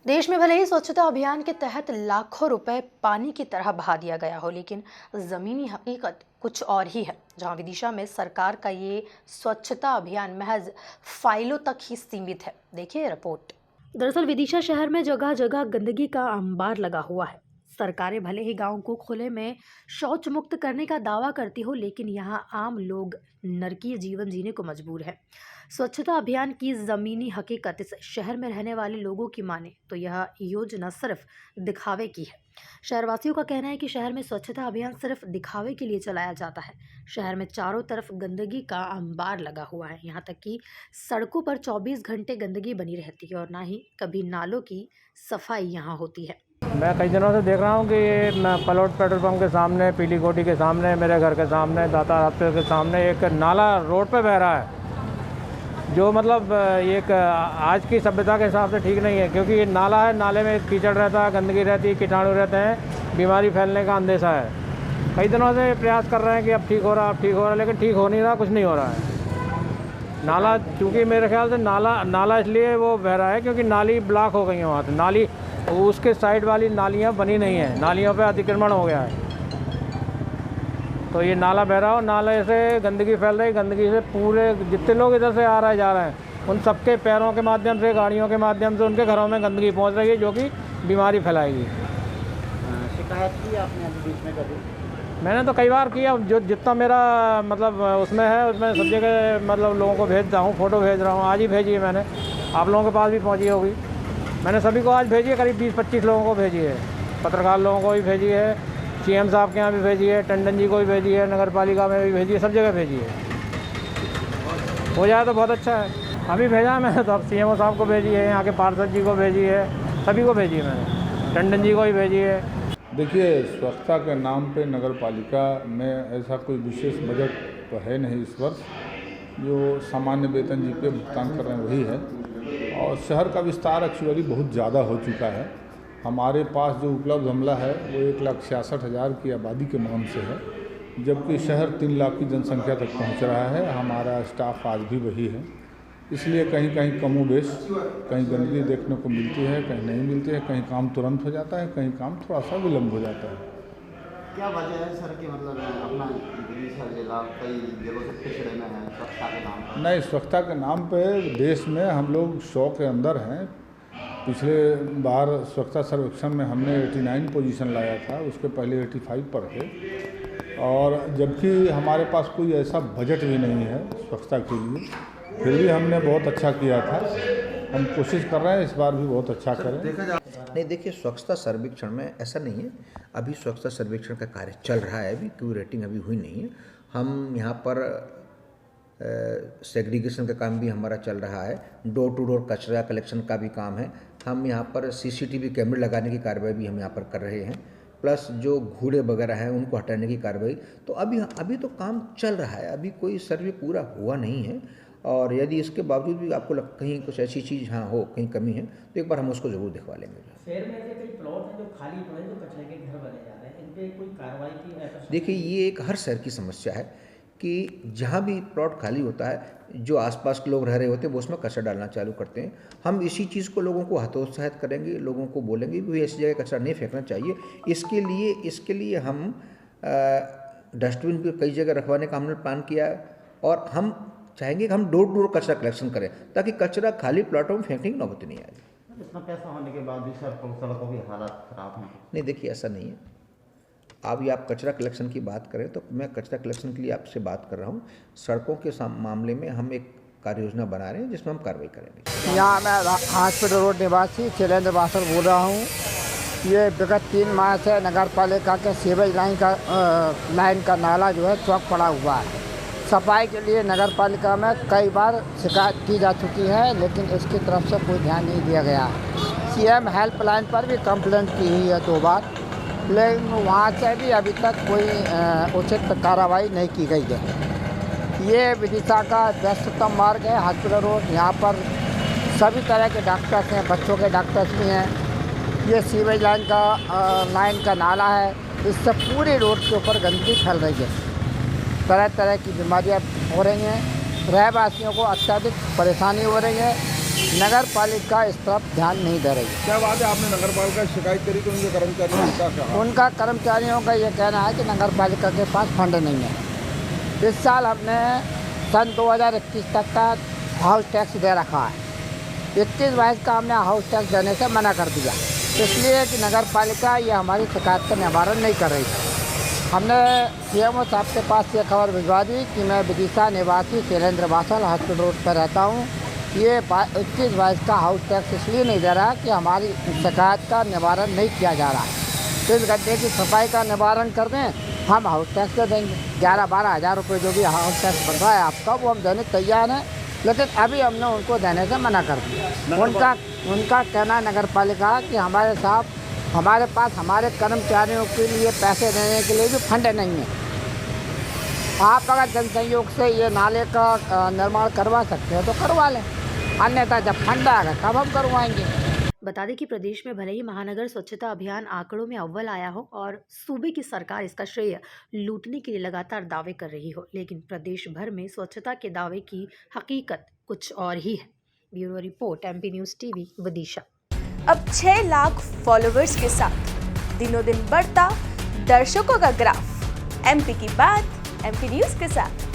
देश में भले ही स्वच्छता अभियान के तहत लाखों रुपए पानी की तरह बहा दिया गया हो, लेकिन जमीनी हकीकत कुछ और ही है। जहां विदिशा में सरकार का ये स्वच्छता अभियान महज फाइलों तक ही सीमित है। देखिए रिपोर्ट। दरअसल विदिशा शहर में जगह जगह गंदगी का अंबार लगा हुआ है। सरकारें भले ही गांव को खुले में शौच मुक्त करने का दावा करती हो, लेकिन यहां आम लोग नरकीय जीवन जीने को मजबूर है। स्वच्छता अभियान की ज़मीनी हकीकत इस शहर में रहने वाले लोगों की माने तो यह योजना सिर्फ दिखावे की है। शहरवासियों का कहना है कि शहर में स्वच्छता अभियान सिर्फ दिखावे के लिए चलाया जाता है। शहर में चारों तरफ गंदगी का अंबार लगा हुआ है, यहाँ तक कि सड़कों पर 24 घंटे गंदगी बनी रहती है और ना ही कभी नालों की सफाई यहाँ होती है। मैं कई दिनों से देख रहा हूँ कि मैं पलोट पेट्रोल पंप के सामने, पीली कोठी के सामने, मेरे घर के सामने, दाता हॉस्पिटल के सामने एक नाला रोड पे बह रहा है, जो मतलब एक आज की सभ्यता के हिसाब से ठीक नहीं है। क्योंकि ये नाला है, नाले में कीचड़ रहता है, गंदगी रहती है, कीटाणु रहते हैं, बीमारी फैलने का अंदेशा है। कई दिनों से प्रयास कर रहे हैं कि अब ठीक हो रहा, अब ठीक हो रहा, लेकिन ठीक हो नहीं रहा, कुछ नहीं हो रहा है। नाला चूँकि मेरे ख्याल से नाला इसलिए वो बह रहा है क्योंकि नाली ब्लॉक हो गई है वहाँ से। नाली उसके साइड वाली नालियाँ बनी नहीं है, नालियों पे अतिक्रमण हो गया है, तो ये नाला बह रहा हो, नाले से गंदगी फैल रही। गंदगी से पूरे जितने लोग इधर से आ रहे जा रहे हैं, उन सबके पैरों के माध्यम से, गाड़ियों के माध्यम से उनके घरों में गंदगी पहुंच रही है, जो कि बीमारी फैलाएगी। शिकायत की आपने अभी बीच में कभी? मैंने तो कई बार किया, जो जितना मेरा मतलब उसमें है, उसमें सब जगह मतलब लोगों को भेजता हूँ, फ़ोटो भेज रहा हूँ। आज ही भेजी है मैंने, आप लोगों के पास भी पहुँची होगी। मैंने सभी को आज भेजी है, करीब 20-25 लोगों को भेजी है, पत्रकार लोगों को भी भेजी है, सीएम साहब के यहाँ भी भेजी है, टंडन जी को भी भेजी है, नगर पालिका में भी भेजी है, सब जगह भेजी है। हो जाए तो बहुत अच्छा है। अभी भेजा है मैंने, तो अब सीएमओ साहब को भेजी है, यहाँ के पार्षद जी को भेजी है, सभी को भेजी है मैंने, टंडन जी को भी भेजी है। देखिए, स्वच्छता के नाम पे नगर पालिका में ऐसा कोई विशेष बजट तो है नहीं इस वर्ष। जो सामान्य वेतन जी पे भुगतान कर रहे हैं वही है, और शहर का विस्तार एक्चुअली बहुत ज़्यादा हो चुका है। हमारे पास जो उपलब्ध अमला है वो 1,66,000 की आबादी के मान से है, जबकि शहर 3 लाख की जनसंख्या तक पहुंच रहा है। हमारा स्टाफ आज भी वही है, इसलिए कहीं कहीं कमोबेश, कहीं गंदगी देखने को मिलती है, कहीं नहीं मिलती है, कहीं काम तुरंत हो जाता है, कहीं काम थोड़ा सा विलम्ब हो जाता है। क्या वजह है सर कि मतलब अपना विदिशा जिला कई जगहों से पिछड़े में है स्वच्छता के नाम पर? नहीं, स्वच्छता के नाम पे देश में हम लोग 100 के अंदर हैं। पिछले बार स्वच्छता सर्वेक्षण में हमने 89 पोजीशन लाया था, उसके पहले 85 पर थे, और जबकि हमारे पास कोई ऐसा बजट भी नहीं है स्वच्छता के लिए, फिर भी हमने बहुत अच्छा किया था। हम कोशिश कर रहे हैं इस बार भी बहुत अच्छा करें। नहीं, देखिए, स्वच्छता सर्वेक्षण में ऐसा नहीं है, अभी स्वच्छता सर्वेक्षण का कार्य चल रहा है, अभी कोई रेटिंग अभी हुई नहीं है। हम यहाँ पर सेग्रीगेशन का काम भी हमारा चल रहा है, डोर टू डोर कचरा कलेक्शन का भी काम है, हम यहाँ पर सीसीटीवी कैमरे लगाने की कार्रवाई भी हम यहाँ पर कर रहे हैं, प्लस जो घूड़े वगैरह हैं उनको हटाने की कार्रवाई। तो अभी तो काम चल रहा है, अभी कोई सर्वे पूरा हुआ नहीं है, और यदि इसके बावजूद भी आपको कहीं कुछ ऐसी चीज़ हाँ हो, कहीं कमी है, तो एक बार हम उसको ज़रूर दिखवा लेंगे। शहर में ऐसे कई प्लॉट हैं जो खाली पड़े हैं, जो कचरे के घर बने जा रहे हैं, इन पे कोई कार्रवाई की? देखिए, ये एक हर शहर की समस्या है कि जहाँ भी प्लॉट खाली होता है, जो आसपास के लोग रह रहे होते हैं वो उसमें कचरा डालना चालू करते हैं। हम इसी चीज़ को लोगों को हतोत्साहित करेंगे, लोगों को बोलेंगे भी ऐसी जगह कचरा नहीं फेंकना चाहिए। इसके लिए हम डस्टबिन भी कई जगह रखवाने का हमने प्लान किया है, और हम चाहेंगे कि हम डोर टू डोर कचरा कलेक्शन करें, ताकि कचरा खाली प्लॉटों में फेंकने की नौबत नहीं आए। इतना पैसा होने के बाद भी सड़कों की हालत खराब है। नहीं, देखिए, ऐसा नहीं है। अभी आप कचरा कलेक्शन की बात करें तो मैं कचरा कलेक्शन के लिए आपसे बात कर रहा हूँ। सड़कों के मामले में हम एक कार्य योजना बना रहे हैं जिसमें हम कार्रवाई करेंगे। यहाँ मैं हॉस्पिटल रोड निवासी शैलेंद्र बासर बोल रहा हूँ। ये विगत 3 माह से नगर पालिका के सीवेज लाइन का नाला जो है चौक पड़ा हुआ है। सफाई के लिए नगर पालिका में कई बार शिकायत की जा चुकी है, लेकिन इसकी तरफ से कोई ध्यान नहीं दिया गया। सीएम हेल्पलाइन पर भी कंप्लेंट की हुई है 2 बार, लेकिन वहाँ से भी अभी तक कोई उचित कार्रवाई नहीं की गई है। ये विदिशा का व्यस्ततम मार्ग है, हॉस्पिटल रोड। यहाँ पर सभी तरह के डॉक्टर्स हैं, बच्चों के डॉक्टर्स भी हैं। ये सीवेज लाइन का नाला है, इससे पूरे रोड के ऊपर गंदगी फैल रही है, तरह तरह की बीमारियाँ हो रही हैं, रहवासियों को अत्यधिक परेशानी हो रही है। नगर पालिका इस तरफ ध्यान नहीं दे रही है। क्या बात है, आपने नगर पालिका की शिकायत करी तो उनके कर्मचारियों का क्या कहा? उनका कर्मचारियों का ये कहना है कि नगर पालिका के पास फंड नहीं है। इस साल हमने सन 2021 तक का हाउस टैक्स दे रखा है। 21-22 का हमने हाउस टैक्स देने से मना कर दिया, इसलिए कि नगर पालिका ये हमारी शिकायत का निवारण नहीं कर रही थी। हमने सीएमओ साहब के पास ये खबर भिजवा दी कि मैं विदिशा निवासी शैलेंद्र बासल हॉस्पिटल रोड पर रहता हूँ। ये 21-22 का हाउस टैक्स इसलिए नहीं दे रहा कि हमारी शिकायत का निवारण नहीं किया जा रहा है। इस गड्ढे की सफाई का निवारण कर दें, हम हाउस टैक्स दे देंगे। 11-12 हज़ार रुपये जो भी हाउस टैक्स बन रहा है आपका, वो हम देने तैयार हैं, लेकिन अभी हमने उनको देने से मना कर दिया। उनका कहना नगर पालिका कि हमारे पास हमारे कर्मचारियों के लिए पैसे देने के लिए भी फंड नहीं है। आप अगर जन सहयोग से ये नाले का निर्माण करवा सकते हैं तो करवा लें, अन्यथा जब फंड आएगा तब हम करवाएंगे। बता दें कि प्रदेश में भले ही महानगर स्वच्छता अभियान आंकड़ों में अव्वल आया हो और सूबे की सरकार इसका श्रेय लूटने के लिए लगातार दावे कर रही हो, लेकिन प्रदेश भर में स्वच्छता के दावे की हकीकत कुछ और ही है। Bureau report, MP news TV, Vidisha. अब 6 लाख फॉलोवर्स के साथ दिनों दिन बढ़ता दर्शकों का ग्राफ। MP की बात MP न्यूज़ के साथ।